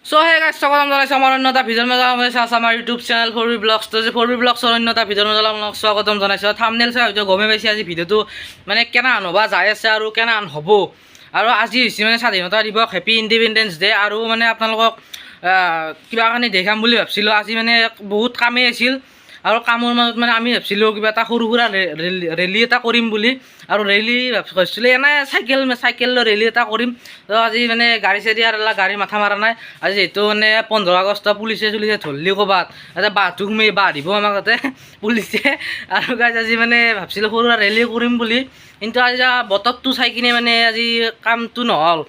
So hey guys স্বাগতম জানাইছো আমাৰ অন্য এটা ভিডিওৰ মাজত আছে আমাৰ ইউটিউব চেনেল 4B ব্লগছ তো যে 4B ব্লগছৰ অন্য এটা ভিডিওৰ মাজত আপোনাক স্বাগতম জানাইছো থাম্বনেল চাই হয়তো গমে পাইছে আজি ভিডিওটো মানে কেনা আনবা যাই আছে আৰু কেনা আন হ'ব আৰু আজি হৈছে মানে স্বাধীনতা দিৱস হেপী ইণ্ডিপেণ্ডেন্স ডে আৰু মানে আপোনালোকক কিবা কানি দেখাম বুলি ভাবিছিলোঁ আজি মানে বহুত কামেই আছিল আৰু কামৰ মাজত মানে আমি ভাবিছিলোঁ কিবা এটা সৰু সুৰা ৰেলী এটা কৰিম বুলি আৰু ৰেলী ভাবিছিলোঁ এনে চাইকেল ৰেলী এটা কৰিম তো আজি মানে গাড়ী চাড়ী আৰু গাড়ী মাথা মাৰা নাই আজি যিহেতু মানে 15 আগষ্ট পুলিচে ধৰলি ক'ৰবাত তাতে বাঁহ দিব আমাক তাতে পুলিচে আৰু গাইজ আজি মানে ভাবিছিলোঁ সৰু সুৰা ৰেলী কৰিম বুলি কিন্তু আজি বতৰটো চাই কিনে মানে আজি কামটো নহ'ল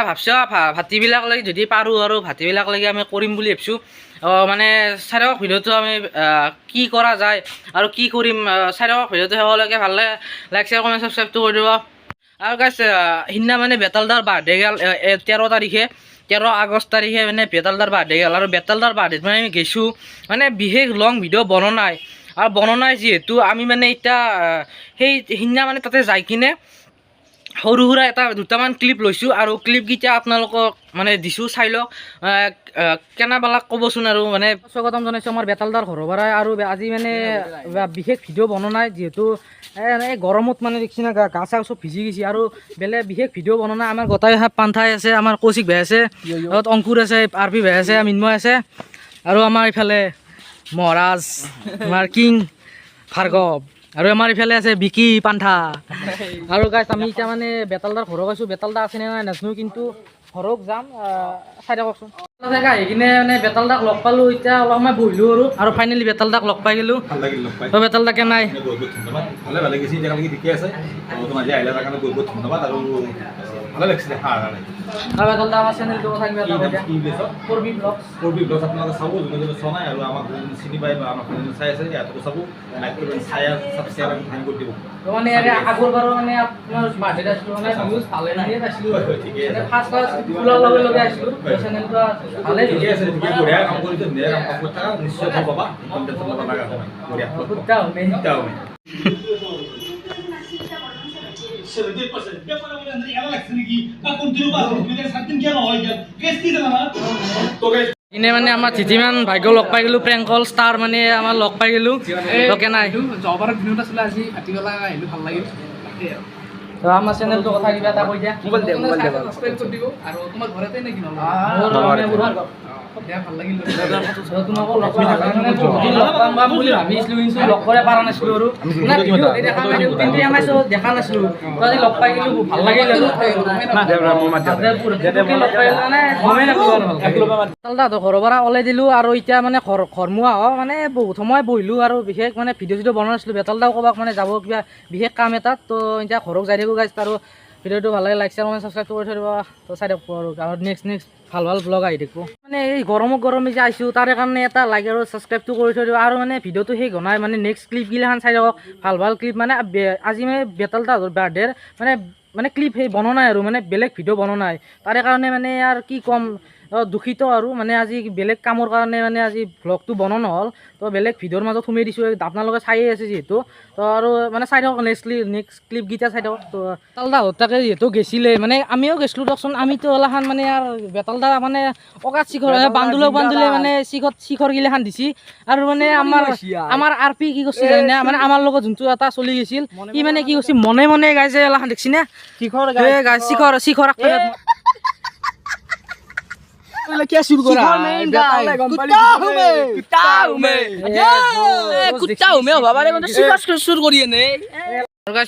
ভাবছোঁ ভাতিবিলাক লাগি যদি পাৰোঁ আৰু ভাতিবিলাক লাগি আমি কৰিম বুলি ভাবিছোঁ মানে চাই ভিডিঅ'টো আমি কি কৰা যায় আৰু কি কৰিম চাই ভিডিঅ'টো শেষলৈকে ভাল লাইক শ্বেয়াৰ কমেণ্ট ছাবস্ক্ৰাইবটো কৰি দিব আৰু গাইছ সিদিনা মানে বেতালদাৰ বাৰ্থডে গ'ল 13 তাৰিখে 13 আগষ্ট তাৰিখে মানে বেতালদাৰ বাৰ্থডে গ'ল আৰু বেতালদাৰ বাৰ্থডেত মানে আমি গৈছোঁ মানে বিশেষ লং ভিডিঅ' বনোৱা আৰু বনোৱা যিহেতু আমি মানে এতিয়া সেই সিদিনা মানে তাতে যাই কিনে সৰু সুৰা এটা দুটামান ক্লিপ লৈছোঁ আৰু ক্লিপকেইটা আপোনালোকক মানে দিছোঁ চাই লওক কেনেবালাক ক'বচোন আৰু মানে স্বাগতম জনাইছোঁ আমাৰ বেতালদাৰ ঘৰৰ পৰাই আৰু আজি মানে বিশেষ ভিডিঅ' বনোৱা নাই যিহেতু এই গৰমত মানে দেখছি না গা চা চব ভিজি গৈছে আৰু বেলেগ বিশেষ ভিডিঅ' বনোৱা নাই আমাৰ গোটাই পান্থাই আছে আমাৰ কৌশিক ভাই আছে অংকুৰ আছে আৰপি ভাই আছে মিন্ময় আছে আৰু আমাৰ ইফালে মহাৰাজ আমাৰ কিং ভাৰ্গৱ আৰু আমাৰ ইফালে আছে বিকি পান্থা আৰু গাইছ আমি এতিয়া মানে বেতালদাৰ ঘৰত গৈছোঁ বেতালদা আছে নে নাই নাজানো কিন্তু ঘৰত যাম চাই কওকচোন আহি কিনে মানে বেতালদাক লগ পালোঁ এতিয়া অলপ সময় বহিলোঁ আৰু ফাইনেলি বেতালদাক লগ পাই গ'লোঁ তো বেতালদাকে নাই ভালে লাগিছে এতিয়ালৈকে ঠিকে আছে তোমাৰ যে আহিলা তাৰ কাৰণে বহুত বহুত ধন্যবাদ আৰু ভালে লাগিছে দেখা আৰু বেতালদা আমাৰ চেনেলটো কথা কিবা এটা কি ব্লগছ 4B ব্লগছ আপোনালোকে চাব যোনে চোৱা নাই আৰু আমাক চিনি পাই বা আমাক চাই আছে ইয়াতো চাব লাইক কৰিব চাই ছাবস্ক্ৰাইব আৰু ফাইন কৰি দিব মানে আগৰ বাৰ মানে আপোনাৰ বাৰ্থডে আছিল মানে ভিউজ ভালে নাহিয়ে পাইছিলোঁ ঠিকে আছে ফাৰ্ষ্ট ফুলাৰ লগে আহিছিলোঁ চেনেলটো ভালে ঠিকে আছে ঠিকে বঢ়িয়া কাম কৰিছে ধুনীয়া কাম কৰি থাকা নিশ্চয় ভাল পাবা কণ্টেণ্ট ল'ব লগা হয় বঢ়িয়া কুত্তা হবে 70% পেপারে বলে ಅಂದ್ರೆ ಎಲ್ಲ লাগছে নাকি বা কন্টিনিউ পাস তুমি 7 দিন কেন হয় গেল কেস কি জানা তো গাইস ইনে মানে আমাৰ চিঠিমান ভাগ্য লগ পাই গ'লোঁ প্ৰেংকল ষ্টাৰ মানে আমাৰ লগ পাই গ'লোঁ লগে নাই জবাৰ ভিডিঅ'টা আছিলে আজি ভাটিবেলা আহিলোঁ ভাল লাগিল তো আমাৰ চেনেলটো কথা কিবা এটা কৈ দিয়া মোবাইল সাবস্ক্ৰাইব কৰি দিব আৰু তোমাৰ ঘৰতে নেকি দিয়া ভাল লাগিল তোমাকো লগ পাম বুলি ভাবিছিলোঁ কিন্তু লগ কৰিব পৰা নাছিলোঁ আৰু দেখা নাছিলোঁ তো আজি লগ পাই গ'লোঁ ভাল লাগিল তালদাহঁতৰ ঘৰৰ পৰা ওলাই দিলোঁ আৰু এতিয়া মানে ঘৰমুৱা মানে বহুত সময় বহিলোঁ আৰু বিশেষ মানে ভিডিঅ' চিডিঅ' বনোৱা নাছিলোঁ বেতালদাও ক'ৰবাত মানে যাব কিবা বিশেষ কাম এটাত তো এতিয়া ঘৰক যাই থাকোঁ গাইছ আৰু ভিডিঅ'টো ভাল লাগে লাইক শ্বেয়াৰ কমেণ্ট ছাবস্ক্ৰাইব কৰি থৈ দিব তো চাই থাকোঁ আৰু নেক্সট ভাল ব্লগ আহি থাকিব মানে এই গৰমে যে আহিছোঁ তাৰে কাৰণে এটা লাইক আৰু ছাবস্ক্ৰাইবটো কৰি থৈ দিব আৰু মানে ভিডিঅ'টো সেই ঘনাই মানে নেক্সট ক্লিপগিলাখান চাই থাকক ভাল ক্লিপ মানে আজি মানে বেতালদাহঁতৰ বাৰ্থডেৰ মানে ক্লিপ সেই বনোৱা নাই আৰু মানে বেলেগ ভিডিঅ' বনোৱা নাই তাৰে কাৰণে মানে আৰু কি ক'ম দুখিত আৰু মানে আজি বেলেগ কামৰ কাৰণে মানে আজি ভ্লগটো বনোৱা নহ'ল তো বেলেগ ভিডিঅ'ৰ মাজত সোমাই দিছোঁ আপোনালোকে চায়েই আছে যিহেতু তো আৰু মানে চাই থাকক নেক্সট ক্লিপকেইটা চাই থাকক তো বেতালদাহঁত তাকে যিহেতু গৈছিলে মানে আমিও গৈছিলোঁ দিয়কচোন আমিতো ওলাখান মানে আৰু বেতালদা মানে অকাত বান্ধুলে মানে শিখৰগিলাখান দিছি আৰু মানে আমাৰ আৰপি কি কৰিছিল মানে আমাৰ লগত যোনটো এটা চলি গৈছিল সি মানে কি কৰিছিল মনে গাইছে এলাখান দেখছি না শিখৰ क्या शुरू करा कुत्ता हूँ मैं बाबा रे मतलब शुरू करिए ने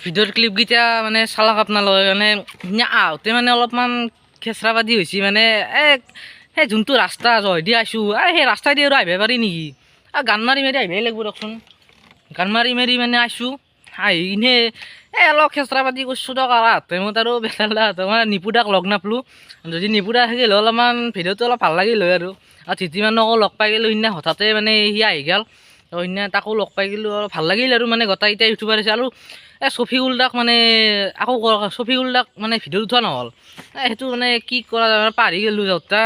ভিডিঅ'ৰ ক্লিপকেইটা মানে চালাক আপোনালোকে মানে আহোঁতে মানে অলপমান খেচৰাবাদী হৈছে মানে সেই যোনটো ৰাস্তা জয়দি আছোঁ আৰু সেই ৰাস্তাইদি আৰু আহিব পাৰি নেকি আৰু গান মাৰি আহিবই লাগিব দিয়কচোন গান মাৰি মানে আছোঁ আহি কিনে অলপ খেচৰাবাদী কৰিছোঁ দিয়ক আৰু টাইমত আৰু বেতালদাহঁতৰ মানে নিপুদাক লগ নাপালোঁ যদি নিপুদা থাকিল অলপমান ভিডিঅ'টো অলপ ভাল লাগিল হয় আৰু ধিতিমানকো লগ পাই গ'লোঁ সিদিনা হঠাতে মানে সি আহি গ'ল তো সিদিনা তাকো লগ পাই গ'লোঁ অলপ ভাল লাগিল আৰু মানে গোটেইকেইটা ইউটিউবাৰ আছে আৰু ছফিকুলদাক মানে আকৌ ছফিকুলদাক মানে ভিডিঅ' উঠোৱা নহ'ল সেইটো মানে কি কৰা পাহৰি গ'লোঁ যাওঁতে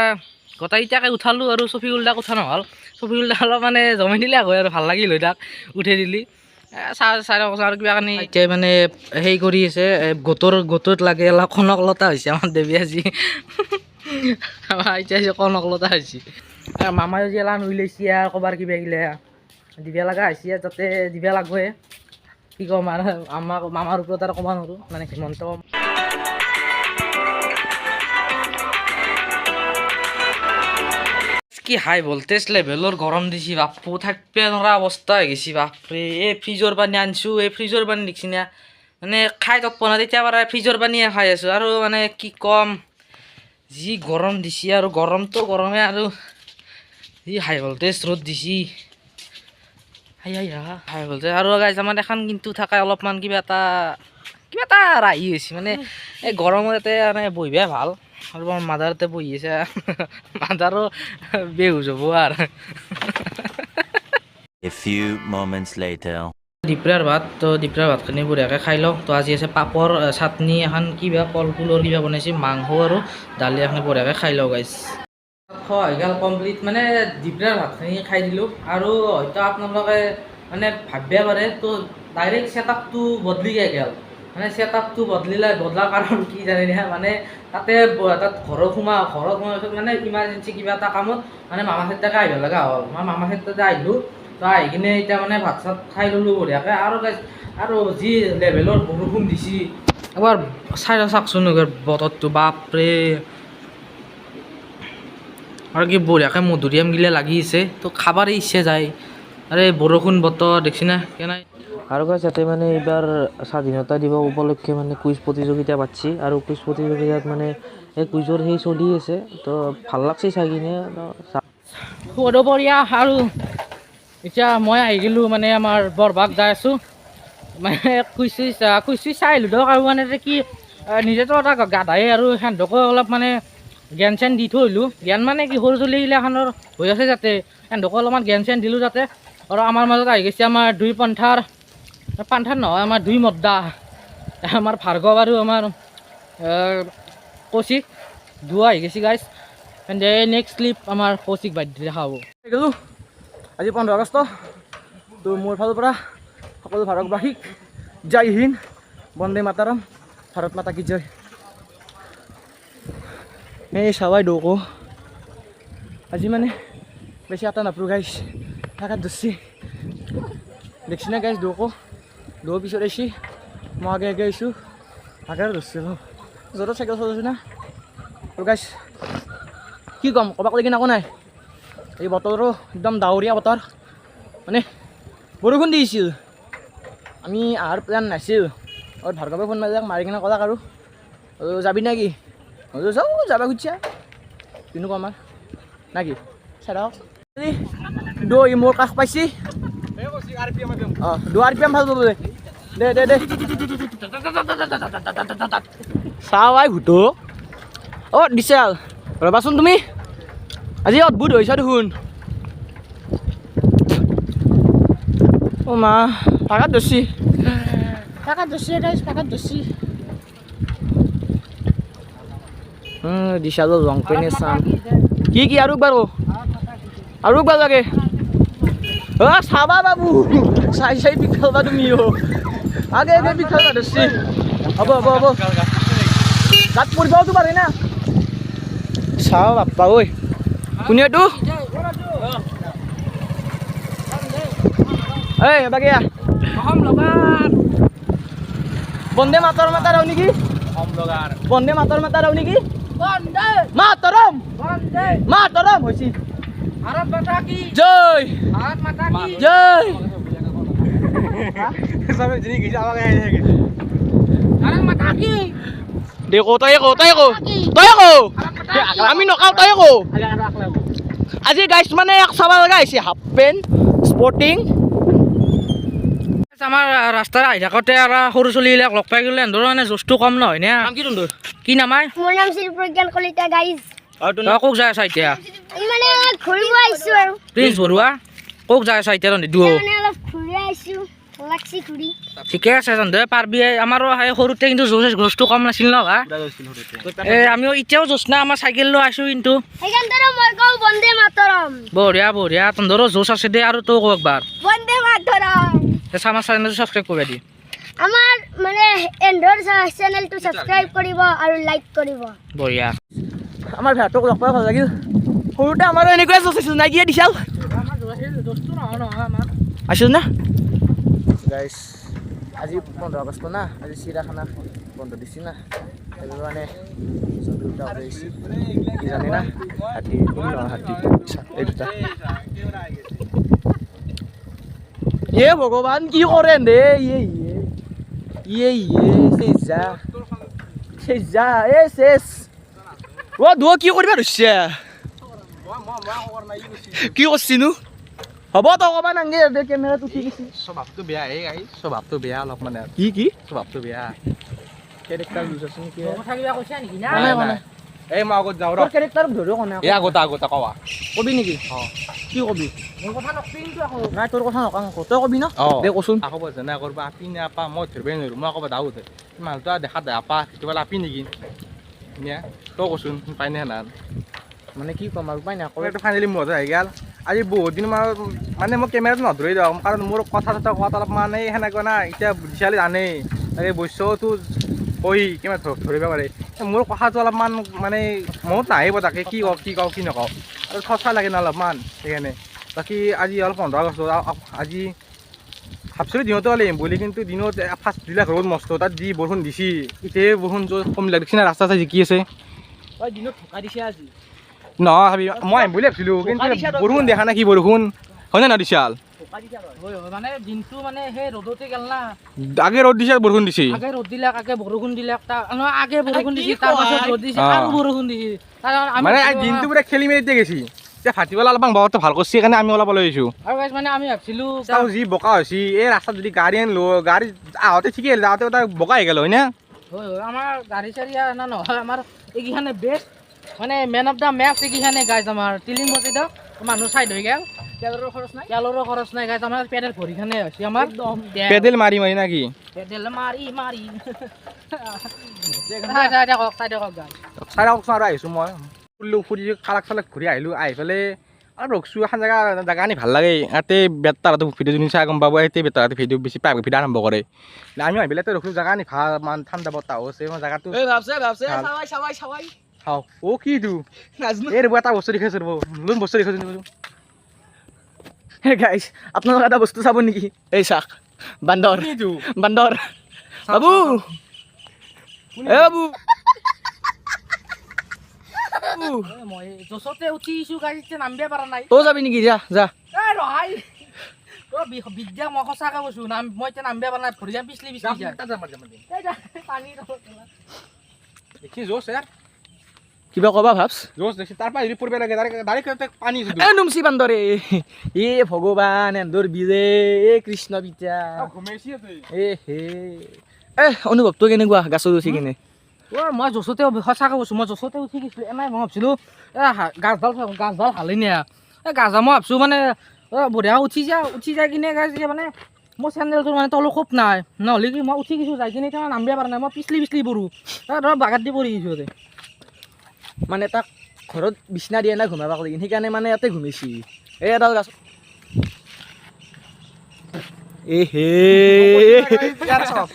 গোটেইকেইটাকে উঠালোঁ আৰু ছফিকুলদাক উঠা নহ'ল ছফিকুলদাক অলপ মানে জমাই দিলে হয় আৰু ভাল লাগিল হয় তাক উঠাই দিলি চাই আৰু কিবা কানি এতিয়া মানে হেৰি কৰি আছে গোটত লাগে অলপ খনকলতা হৈছে আমাৰ দেৱী আজি আমাৰ এতিয়া কনকলতা হৈছে মামাই যে এলান উইলাইছে আৰু ক'বাৰ কিবা গিলা দিবা লগা হৈছে যাতে দিবা লাগবয়ে কি ক'ম আৰু আমাক মামাৰ ওপৰত আৰু ক'ব নোৱাৰোঁ মানে হিমন্ত কি হাই ভল্টেজ লেভেলৰ গৰম দিছি বাপু থাকিব নোৱাৰা অৱস্থা হৈ গৈছে বাপৰে এই ফ্ৰিজৰ পানী আনিছোঁ এই ফ্ৰিজৰ পানী দেখিছি না মানে খাই তৎপ নাই তেতিয়া পৰা ফ্ৰিজৰ পানীয়ে খাই আছোঁ আৰু মানে কি ক'ম যি গৰম দিছি আৰু গৰমটো গৰমে আৰু যি হাই ভল্টেজ ৰ'দ দিছি হাই ভল্টেজ আৰু গাইজ আমাৰ এখন কিন্তু থাকে অলপমান কিবা এটা ৰাহি হৈছে মানে এই গৰমত ইয়াতে মানে বহিবই ভাল আৰু আমাৰ মাদাৰতে বহি আছে মাদাৰো বেহুচ হ'ব আৰু A few moments later. দুপৰীয়াৰ ভাত তো দুপৰীয়াৰ ভাতখিনি বঢ়িয়াকৈ খাই লওঁ তো আজি আছে পাপৰ চাটনি এখন কিবা কল ফুলৰ কিবা বনাইছে মাংস আৰু দালি এখন বঢ়িয়াকৈ খাই লওঁ গাইজ খোৱা হৈ গ'ল কমপ্লিট মানে দুপৰীয়াৰ ভাতখিনি খাই দিলোঁ আৰু হয়তো আপোনালোকে মানে ভাবিব পাৰে তো ডাইৰেক্ট ছেটআপটো বদলি গ'ল মানে ছেটআপটো বদলাৰ কাৰণ কি জানে মানে তাত ঘৰত সোমাই পিছত মানে ইমাৰ্জেঞ্চি কিবা এটা কামত মানে মামা চেতাকে আহিব লগা হ'ল মই মামা চেতাতে আহিলোঁ তো আহি কিনে এতিয়া মানে ভাত চাত খাই ল'লোঁ বঢ়িয়াকৈ আৰু যি লেভেলৰ বৰষুণ দিছি এবাৰ চাই চাওকচোন বতৰটো বাপৰে আৰু কি বঢ়িয়াকৈ মধুৰিআম গিলা লাগি আছে তো খাবাৰ ইচ্ছা যায় আৰে বৰষুণ বতৰ দেখছি না কেনে আৰু গাইজ ইয়াতে মানে এইবাৰ স্বাধীনতা দিৱস উপলক্ষে মানে কুইজ প্ৰতিযোগিতা পাতিছে আৰু কুইজ প্ৰতিযোগিতাত মানে এই কুইজৰ সেই চলি আছে তো ভাল লাগছে চাই কিনে সদপৰীয়া আৰু এতিয়া মই আহি গ'লোঁ মানে আমাৰ বৰভাগ যাই আছোঁ মানে কুইজ চাই আহিলোঁ ধৰক আৰু মানে কি নিজেতো এটা গাধাই আৰু সিহঁতকো অলপ মানে জ্ঞান চেন দি থৈ আহিলোঁ জ্ঞান মানে কি সৰু চলিগিলাখনৰ হৈ আছে যাতে সিহঁতকো অলপমান জ্ঞান চেন দিলোঁ যাতে আৰু আমাৰ মাজত আহি গৈছে আমাৰ দুই পন্থাৰ নহয় আমাৰ দুই মদ্দা আমাৰ ভাৰ্গৱ আৰু আমাৰ কৌশিক দুয়া আহি গৈছে গাইজ এণ্ড নেক্সট ক্লিপ আমাৰ কৌশিক বাদ্য দেখা হ'ব গ'লোঁ আজি 15 আগষ্ট তো মোৰ ফালৰ পৰা সকলো ভাৰতবাসীক জয় হিন্দ বন্দে মাতাৰাম ভাৰত মাতা কি জয় এই চাবাই দৌকো আজি মানে বেছি এটা নাপালোঁ গাইজ থাকাত ধৰছি দেখছি না গাইজ দৌকো দৌৰ পিছত আহিছি মই আগে আহিছোঁ আগে ধৰছি য'ত চাইকেল চলাইছোঁ না আৰু গাইজ কি ক'ম ক'বাক লাগি একো নাই এই বতৰো একদম ডাৱৰীয়া বতৰ মানে বৰষুণ দিছিল আমি আহাৰ প্লেন নাছিল আৰু ভাৰ্গৱে ফোন মাৰি কিনে ক'লাক আৰু যাবি নেকি যাওঁ যাব খুজিছা কিনো ক'ম আমাৰ না কি চাই থাকক দৈ মোৰ কাষ পাইছি অঁ 2 RPM ভাল পাব দে চাওঁ আই ভূতো অ' দিছাল ৰ'বাচোন তুমি আজি অদ্ভুত হৈছা দেখোন অ' মা পাকাত ধৰছি দিছালো লং পেনে চাম কি আৰু একবাৰ লাগে অ' চাবা বাবু চাই পিখালবা তুমি আগে পিখালবা ধৰছি হ'ব তাত পৰিবাওতো পাৰে না চাওঁ বাপ্পা ঐ কোনে এইটো এই বাগিয়া বন্দে মাতাৰাও নেকি বন্দে মাতাৰাও নেকি মাতাৰাম হৈছি ভাৰত মাতা কি জয় ভাৰত মাতা কি জয় সবে জিনি গিছে আমাকে ভাৰত মাতা কি দেখো তই আমি নকাও তই কো আজি গাইছ মানে এক চাবা লগা হৈছে হাফ পেণ্ট স্পৰ্টিং আমাৰ ৰাস্তাৰ আহি থাকোঁতে আৰু সৰু চলিবিলাক লগ পাই গ'লে এন্দৰ মানে জোচটো কম নহয় নে নাম কি তোৰ কি নাম মোৰ নাম শ্ৰী প্ৰজ্ঞান কলিতা গাইজ তই ক'ত যাই আছা এতিয়া আমি মানে ঘূৰিব আহিছোঁ আৰু প্ৰিন্স বৰুৱা ক'ত যাই আছা এতিয়া দুয়ো মানে অলপ ঘূৰি আহিছোঁ লাগছি ঘূৰি ঠিকে আছে চন্দে পাৰবি আমাৰো সেই সৰুতে কিন্তু জোচটো কম নাছিল ন ভা আমিও এতিয়াও জোচ নাই আমাৰ চাইকেল লৈ আছোঁ কিন্তু সেইকাৰণে মই কওঁ বন্দে মাতৰম বঢ়িয়া তহঁতৰো জোচ আছে দে আৰু তই কওঁ একবাৰ বন্দে মাতৰম আমাৰ চেনেলটো ছাবস্ক্ৰাইব কৰি দি আমাৰ মানে এণ্ডৰ চেনেলটো ছাবস্ক্ৰাইব কৰিব আৰু লাইক কৰিব বঢ়িয়া আমাৰ ভেটক লগ পাই ভাল লাগিল সৰুতে আমাৰো এনেকুৱাই জচিছোঁ নাই কিয়ে দিছাল আছোঁ না গাইছ আজি 15 আগষ্ট না আজি চিৰিয়াখানা বন্ধ দিছি না সেইটো কাৰণে ছবি উঠা হৈছে কি জানে না হাতী হাতী এই দুটা এ ভগৱান কি কৰে দে যা এ শেষ অ দুৱ কি কৰিবা ধৰিছে কি কৰিছিনো হ'ব তই ক'বা নাংগে কেমেৰাটো ঠিক আছে স্বভাৱটো বেয়া স্বভাৱটো বেয়া অলপ মানে কি স্বভাৱটো বেয়া কেৰেক্টাৰ লুজ আছে নেকি নাই এই মই আগত যাওঁ ৰ তোৰ কেৰেক্টাৰ ধৰিও কোনে এই আগতে কোৱা কবি নেকি কি কবি নাই তোৰ কথা নকওঁ তই কবি ন দে কচোন আকৌ যেনে কৰবা আপি নাপা মই ধৰিবই নোৱাৰোঁ মই আকৌ দাও উঠে মানুহটো দেখাত আপা কেতিয়াবা আপি নেকি ধুনীয়া তই কচোন পাইনে না মানে কি ক'ম আৰু উপায় নাই এইটো ফাইনেলি মজা হৈ গ'ল আজি বহুত দিন মানে মই কেমেৰাটো নধৰি দিওঁ কাৰণ মোৰ কথা চথা কোৱাত অলপ মানে সেনেকুৱা না এতিয়া বুজিছালি জানেই এই বৈশ্যটো কৈ কিমান ধৰিব পাৰে মোৰ কথাটো অলপমান মানে মনত নাহিব তাকে কি কওঁ কি নকওঁ আৰু সঁচা লাগে ন অলপমান সেইকাৰণে বাকী আজি অলপ 15 আগষ্ট আজি ভাবছিলোঁ দিনতে ওলাম বুলি কিন্তু দিনত ফাৰ্ষ্ট দিলাক ৰ'দ মস্ত তাত যি বৰষুণ দিছি এতিয়াই বৰষুণ কমিলাক দেখিছে না ৰাস্তা জিকি আছে তই দিনত থকা দিছে আজি নহয় ভাবি মই আহিম বুলি ভাবিছিলোঁ কিন্তু বৰষুণ দেখা নাই কি বৰষুণ হয়নে নহয় দিছাল মানে দিনটো মানে সেই ৰ'দতে গেল না আগে ৰ'দ দিছে বৰষুণ দিছে আগে ৰ'দ দিলাক আগে বৰষুণ দিলাক আগে বৰষুণ দিছে তাৰ পাছত ৰ'দ দিছে আৰু বৰষুণ দিছে মানে আজি দিনটো পুৰা খেলি মেলি দিয়ে গেছি এতিয়া ভাটিবেলা অলপমান বতৰটো ভাল কৰিছে সেইকাৰণে আমি অলপ লৈ আহিছোঁ আৰু গাইছ মানে আমি ভাবছিলোঁ চাওঁ যি বোকা হৈছে এই ৰাস্তাত যদি গাড়ী আনিলোঁ গাড়ী আহোঁতে ঠিকেই আহিল যাওঁতে এটা বোকা হৈ গ'ল হয় না আমাৰ গাড়ী চাড়ী আনা নহয় আমাৰ এইকেইখানে বেষ্ট মানে মেন অফ দ্য মেচ এইকেইখানে গাইছ আমাৰ টিলিং বজাই দিয়ক মানুহ চাইড হৈ গ'ল তেলৰো খৰচ নাই গাইছ আমাৰ পেডেল ভৰিখানে হৈছে আমাৰ পেডেল মাৰি মাৰি না কি পেডেল মাৰি চাইডে কওক গাই চাই কওকচোন আৰু আহিছোঁ মই ফুৰি কালাক চালাক ঘূৰি আহিলোঁ আহি পেলাই আৰু ৰখছোঁ এখন জেগা আনি ভাল লাগে ইয়াতে বেটাৰটো ভিডিঅ' যোন চাই গম পাব ইয়াতে বেটাৰটো ভিডিঅ' বেছি প্ৰাইভেট ভিডিঅ' আৰম্ভ কৰে আমি আহি পেলাই ৰখলোঁ জেগা আনি ভাল মান ঠাণ্ডা বতাহ হৈছে মই জেগাটো চাওঁ অ' কিটো এই ৰ'ব এটা বস্তু দেখাইছোঁ ৰ'ব নতুন বস্তু দেখাইছোঁ গাইছ আপোনালোকে এটা বস্তু চাব নেকি এই চাক বান্দৰ বাবু এ বাবু মই জছতে উঠিছোঁ গাড়ীতে নামিব পৰা নাই তই যাবি নেকি যা বিদ্যা মই সঁচাকৈ কৈছোঁ মই এতিয়া নামিব পৰা নাই ভৰি পিছলি দেখি জোচ ইয়াৰ কিবা ক'বা ভাবছ জোচ দেখি তাৰ পৰা হেৰি পৰিব লাগে ডাইৰেক্ট পানী এ নুমচি বান্দৰে এ ভগৱান এন্দৰ বিজে এ কৃষ্ণ পিতা এ হে এ অনুভৱটো কেনেকুৱা গাছত উঠি কিনে মই জছতে সঁচাকৈ কৈছোঁ মই জছতে উঠি গৈছিলোঁ এনেই মই ভাবছিলোঁ গাছডাল ভালেই নে এই গাছা মই ভাবছোঁ মানে বঢ়িয়া উঠি যাই কিনে গাছ মানে মোৰ চেণ্ডেলটোৰ মানে তলো খুব নাই নহ'লে কি মই উঠি গৈছোঁ যাই কিনে এতিয়া নামিব পৰা নাই মই পিছলি পৰোঁ ধৰক বাগাত দি পৰি গৈছোঁ ইয়াতে মানে তাক ঘৰত বিচনা দিয়ে নাই ঘুমাব লাগি সেইকাৰণে মানে ইয়াতে ঘুমিছি এই এডাল গাছ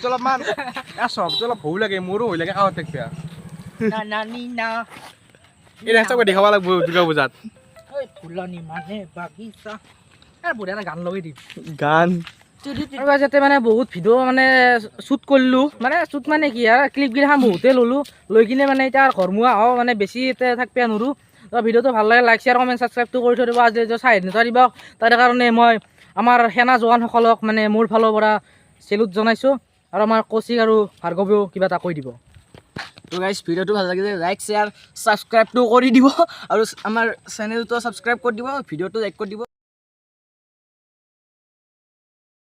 অলপমান চবটো অলপ ভয়ো লাগে মোৰো হৈ লাগে খাওঁতে বেয়া এই ৰাস্তাক দেখাব লাগিব দুৰ্গা পূজাত ফুলনি মানে বাগিচা বঢ়িয়া এটা গান লগাই দিম গান যাতে মানে বহুত ভিডিঅ' মানে শ্বুট কৰিলোঁ মানে শ্বুট মানে কি আৰু ক্লিপগিলাখান বহুতে ল'লোঁ লৈ কিনে মানে এতিয়া ঘৰমুৱা হওঁ মানে বেছি থাকিব নোৱাৰোঁ তো ভিডিঅ'টো ভাল লাগে লাইক শ্বেয়াৰ কমেণ্ট ছাবস্ক্ৰাইবটো কৰি থৈ দিব আজি চাই দিব তাৰ কাৰণে মই আমাৰ সেনা জোৱানসকলক মানে মোৰ ফালৰ পৰা চেলুট জনাইছোঁ আৰু আমাৰ কৌশিক আৰু ভাৰ্গৱেও কিবা এটা কৈ দিব তো গাইজ ভিডিঅ'টো ভাল লাগিলে লাইক শ্বেয়াৰ ছাবস্ক্ৰাইবটো কৰি দিব আৰু আমাৰ চেনেলটো ছাবস্ক্ৰাইব কৰি দিব ভিডিঅ'টো লাইক কৰি দিব